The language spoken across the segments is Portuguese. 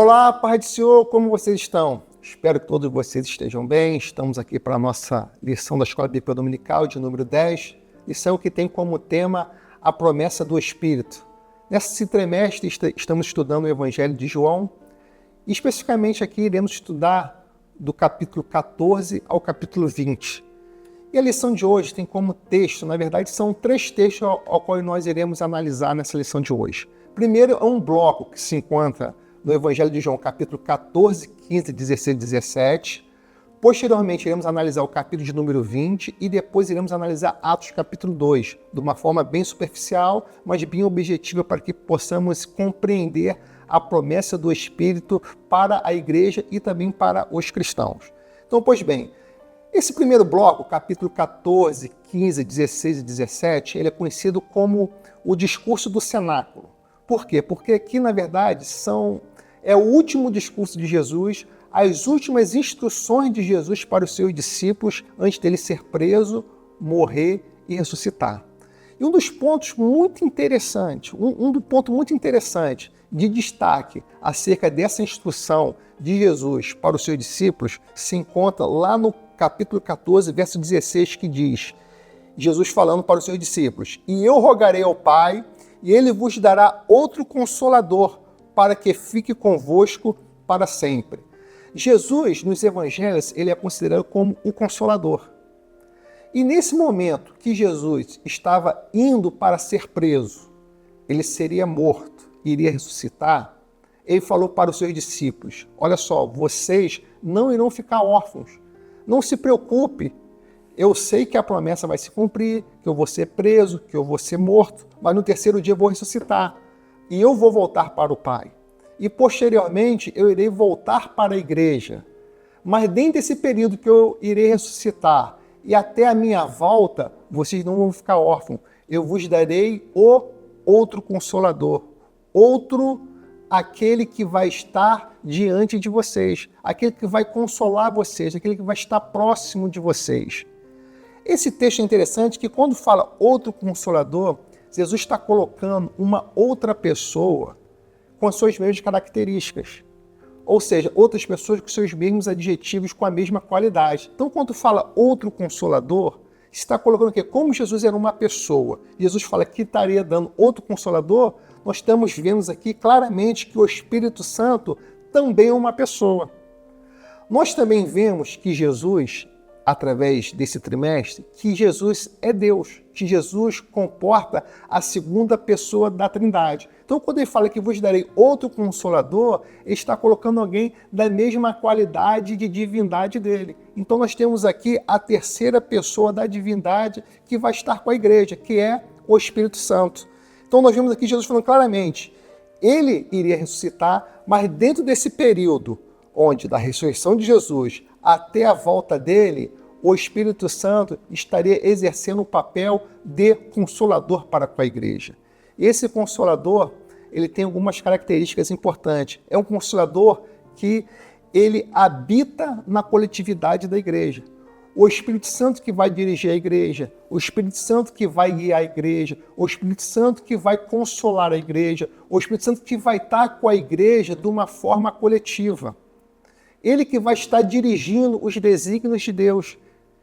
Olá, paz do Senhor, como vocês estão? Espero que todos vocês estejam bem. Estamos aqui para a nossa lição da Escola Bíblica Dominical de número 10, lição que tem como tema a promessa do Espírito. Nesse trimestre estamos estudando o Evangelho de João e especificamente aqui iremos estudar do capítulo 14 ao capítulo 20. E a lição de hoje tem como texto, na verdade são 3 textos ao qual nós iremos analisar nessa lição de hoje. Primeiro é um bloco que se encontra no Evangelho de João, capítulo 14, 15, 16 e 17. Posteriormente, iremos analisar o capítulo de número 20 e depois iremos analisar Atos, capítulo 2, de uma forma bem superficial, mas bem objetiva para que possamos compreender a promessa do Espírito para a igreja e também para os cristãos. Então, pois bem, esse primeiro bloco, capítulo 14, 15, 16 e 17, ele é conhecido como o discurso do cenáculo. Por quê? Porque aqui, na verdade, é o último discurso de Jesus, as últimas instruções de Jesus para os seus discípulos antes dele ser preso, morrer e ressuscitar. E um dos pontos muito interessantes, ponto muito interessante de destaque acerca dessa instrução de Jesus para os seus discípulos se encontra lá no capítulo 14, verso 16, que diz, Jesus falando para os seus discípulos, e eu rogarei ao Pai, e ele vos dará outro Consolador, para que fique convosco para sempre. Jesus, nos evangelhos, ele é considerado como o Consolador. E nesse momento que Jesus estava indo para ser preso, ele seria morto, iria ressuscitar, ele falou para os seus discípulos, olha só, vocês não irão ficar órfãos, não se preocupe, eu sei que a promessa vai se cumprir, que eu vou ser preso, que eu vou ser morto, mas no terceiro dia eu vou ressuscitar e eu vou voltar para o Pai. E posteriormente eu irei voltar para a igreja. Mas dentro desse período que eu irei ressuscitar e até a minha volta, vocês não vão ficar órfãos. Eu vos darei o outro Consolador, aquele que vai estar diante de vocês, aquele que vai consolar vocês, aquele que vai estar próximo de vocês. Esse texto é interessante que quando fala outro Consolador, Jesus está colocando uma outra pessoa com as suas mesmas características. Ou seja, outras pessoas com seus mesmos adjetivos com a mesma qualidade. Então, quando fala outro Consolador, está colocando o quê? Como Jesus era uma pessoa, Jesus fala que estaria dando outro Consolador, nós estamos vendo aqui claramente que o Espírito Santo também é uma pessoa. Nós também vemos que Jesus, através desse trimestre, que Jesus é Deus, que Jesus comporta a segunda pessoa da Trindade. Então, quando ele fala que vos darei outro Consolador, ele está colocando alguém da mesma qualidade de divindade dele. Então, nós temos aqui a terceira pessoa da divindade que vai estar com a igreja, que é o Espírito Santo. Então, nós vemos aqui Jesus falando claramente, ele iria ressuscitar, mas dentro desse período, onde da ressurreição de Jesus até a volta dele, o Espírito Santo estaria exercendo o papel de consolador para com a igreja. Esse consolador, ele tem algumas características importantes. É um consolador que ele habita na coletividade da igreja. O Espírito Santo que vai dirigir a igreja, o Espírito Santo que vai guiar a igreja, o Espírito Santo que vai consolar a igreja, o Espírito Santo que vai estar com a igreja de uma forma coletiva. Ele que vai estar dirigindo os desígnios de Deus.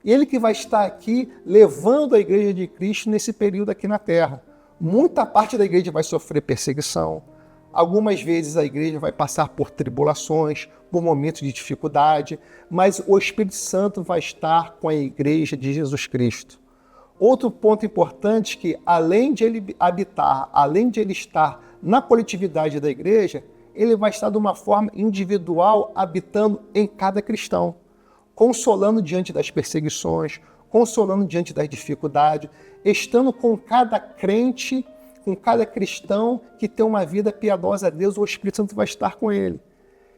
Ele que vai estar aqui levando a igreja de Cristo nesse período aqui na terra. Muita parte da igreja vai sofrer perseguição. Algumas vezes a igreja vai passar por tribulações, por momentos de dificuldade, mas o Espírito Santo vai estar com a igreja de Jesus Cristo. Outro ponto importante é que, além de ele habitar, além de ele estar na coletividade da igreja, ele vai estar de uma forma individual, habitando em cada cristão, consolando diante das perseguições, consolando diante das dificuldades, estando com cada crente, com cada cristão que tem uma vida piedosa a Deus, o Espírito Santo vai estar com ele.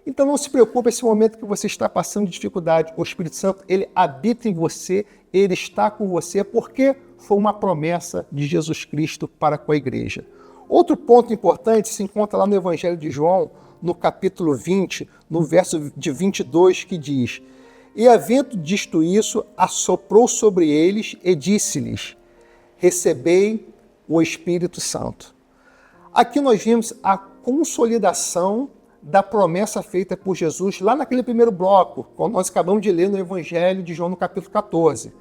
Então não se preocupe esse momento que você está passando de dificuldade. O Espírito Santo, ele habita em você, ele está com você, porque foi uma promessa de Jesus Cristo para com a igreja. Outro ponto importante se encontra lá no Evangelho de João, no capítulo 20, no verso de 22, que diz, e havendo dito isso, assoprou sobre eles e disse-lhes, recebei o Espírito Santo. Aqui nós vimos a consolidação da promessa feita por Jesus lá naquele primeiro bloco, quando nós acabamos de ler no Evangelho de João no capítulo 14,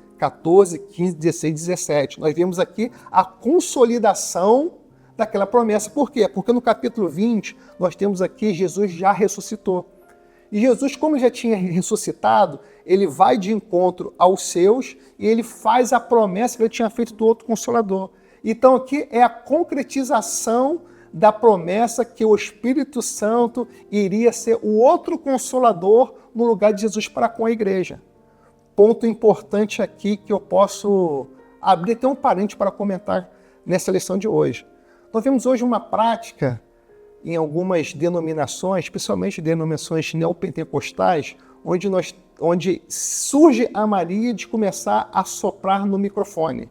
15, 16, 17. Nós vemos aqui a consolidação daquela promessa. Por quê? Porque no capítulo 20, nós temos aqui Jesus já ressuscitou. E Jesus, como já tinha ressuscitado, ele vai de encontro aos seus e ele faz a promessa que ele tinha feito do outro Consolador. Então aqui é a concretização da promessa que o Espírito Santo iria ser o outro Consolador no lugar de Jesus para com a igreja. Ponto importante aqui que eu posso abrir até um parênteses para comentar nessa lição de hoje. Nós vemos hoje uma prática em algumas denominações, especialmente denominações neopentecostais, onde surge a mania de começar a soprar no microfone.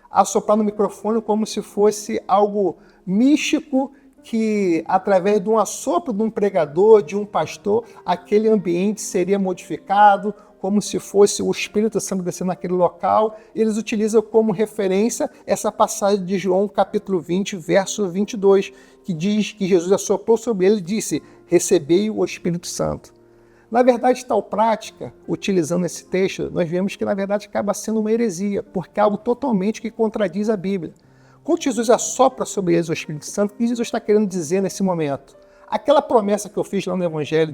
A soprar no microfone como se fosse algo místico que, através de um assopro de um pregador, de um pastor, aquele ambiente seria modificado, como se fosse o Espírito Santo descendo naquele local. Eles utilizam como referência essa passagem de João, capítulo 20, verso 22, que diz que Jesus assoprou sobre ele e disse: recebei o Espírito Santo. Na verdade, tal prática, utilizando esse texto, nós vemos que, na verdade, acaba sendo uma heresia, porque é algo totalmente que contradiz a Bíblia. Quando Jesus assopra sobre eles o Espírito Santo, o que Jesus está querendo dizer nesse momento? Aquela promessa que eu fiz lá no Evangelho,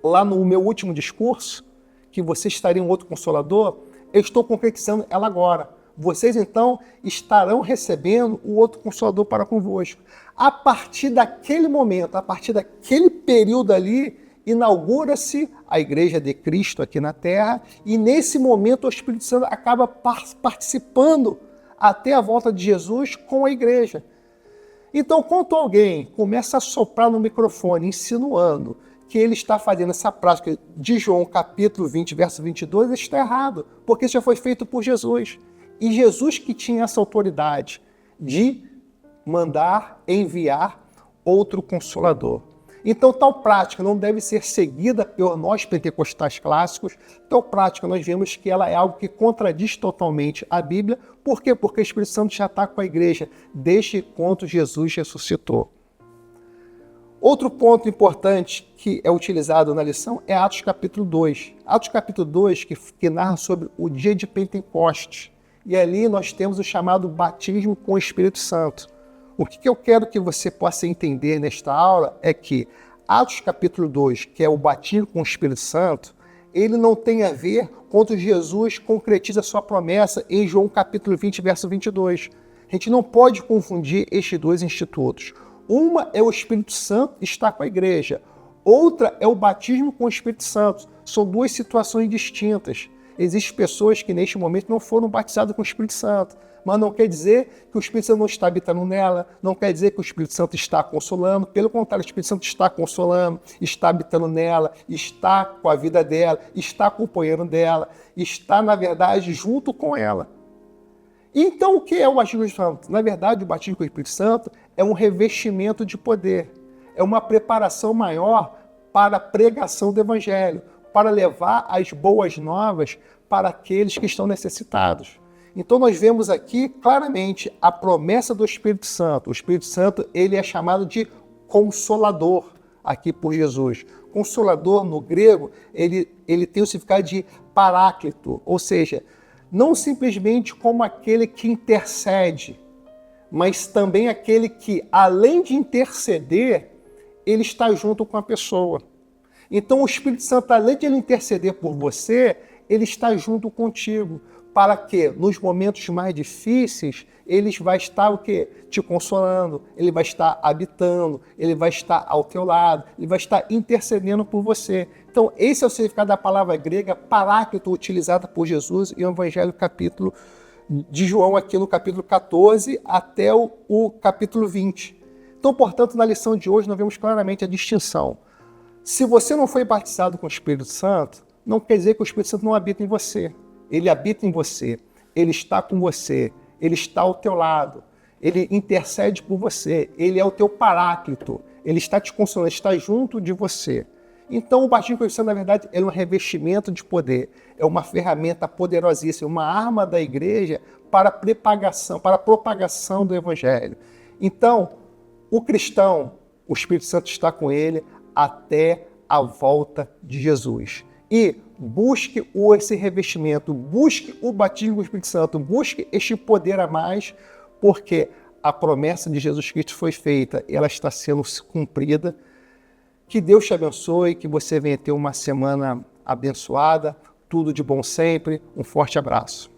lá no meu último discurso, que vocês estariam outro Consolador, eu estou concretizando ela agora. Vocês, então, estarão recebendo o outro Consolador para convosco. A partir daquele momento, a partir daquele período ali, inaugura-se a Igreja de Cristo aqui na Terra, e nesse momento o Espírito Santo acaba participando até a volta de Jesus com a Igreja. Então, quando alguém começa a soprar no microfone, insinuando que ele está fazendo essa prática de João capítulo 20, verso 22, ele está errado, porque isso já foi feito por Jesus. E Jesus que tinha essa autoridade de mandar, enviar outro Consolador. Então, tal prática não deve ser seguida por nós pentecostais clássicos. Tal prática, nós vemos que ela é algo que contradiz totalmente a Bíblia. Por quê? Porque o Espírito Santo já está com a igreja desde quando Jesus ressuscitou. Outro ponto importante que é utilizado na lição é Atos capítulo 2. Atos capítulo 2, que narra sobre o dia de Pentecostes. E ali nós temos o chamado batismo com o Espírito Santo. O que eu quero que você possa entender nesta aula é que Atos capítulo 2, que é o batismo com o Espírito Santo, ele não tem a ver quando Jesus concretiza a sua promessa em João capítulo 20, verso 22. A gente não pode confundir estes dois institutos. Uma é o Espírito Santo estar com a igreja, outra é o batismo com o Espírito Santo. São duas situações distintas. Existem pessoas que neste momento não foram batizadas com o Espírito Santo, mas não quer dizer que o Espírito Santo não está habitando nela, não quer dizer que o Espírito Santo está consolando. Pelo contrário, o Espírito Santo está consolando, está habitando nela, está com a vida dela, está acompanhando dela, está, na verdade, junto com ela. Então, o que é o batismo com o Espírito Santo? Na verdade, o batismo com o Espírito Santo é um revestimento de poder, é uma preparação maior para a pregação do Evangelho, para levar as boas novas para aqueles que estão necessitados. Então nós vemos aqui claramente a promessa do Espírito Santo. O Espírito Santo, ele é chamado de Consolador aqui por Jesus. Consolador no grego, ele tem o significado de paráclito, ou seja, não simplesmente como aquele que intercede, mas também aquele que, além de interceder, ele está junto com a pessoa. Então o Espírito Santo, além de ele interceder por você, ele está junto contigo, para que nos momentos mais difíceis, ele vai estar o quê? Te consolando, ele vai estar habitando, ele vai estar ao teu lado, ele vai estar intercedendo por você. Então esse é o significado da palavra grega paráclito, utilizada por Jesus em o Evangelho capítulo de João, aqui no capítulo 14 até o capítulo 20. Então, portanto, na lição de hoje nós vemos claramente a distinção. Se você não foi batizado com o Espírito Santo, não quer dizer que o Espírito Santo não habita em você. Ele habita em você, ele está com você, ele está ao teu lado, ele intercede por você, ele é o teu paráclito, ele está te consolando, ele está junto de você. Então o batismo com o Espírito Santo, na verdade, é um revestimento de poder, é uma ferramenta poderosíssima, uma arma da igreja para a propagação do Evangelho. Então, o cristão, o Espírito Santo está com ele até a volta de Jesus. E busque esse revestimento, busque o batismo do Espírito Santo, busque este poder a mais, porque a promessa de Jesus Cristo foi feita, ela está sendo cumprida. Que Deus te abençoe, que você venha ter uma semana abençoada, tudo de bom sempre. Um forte abraço.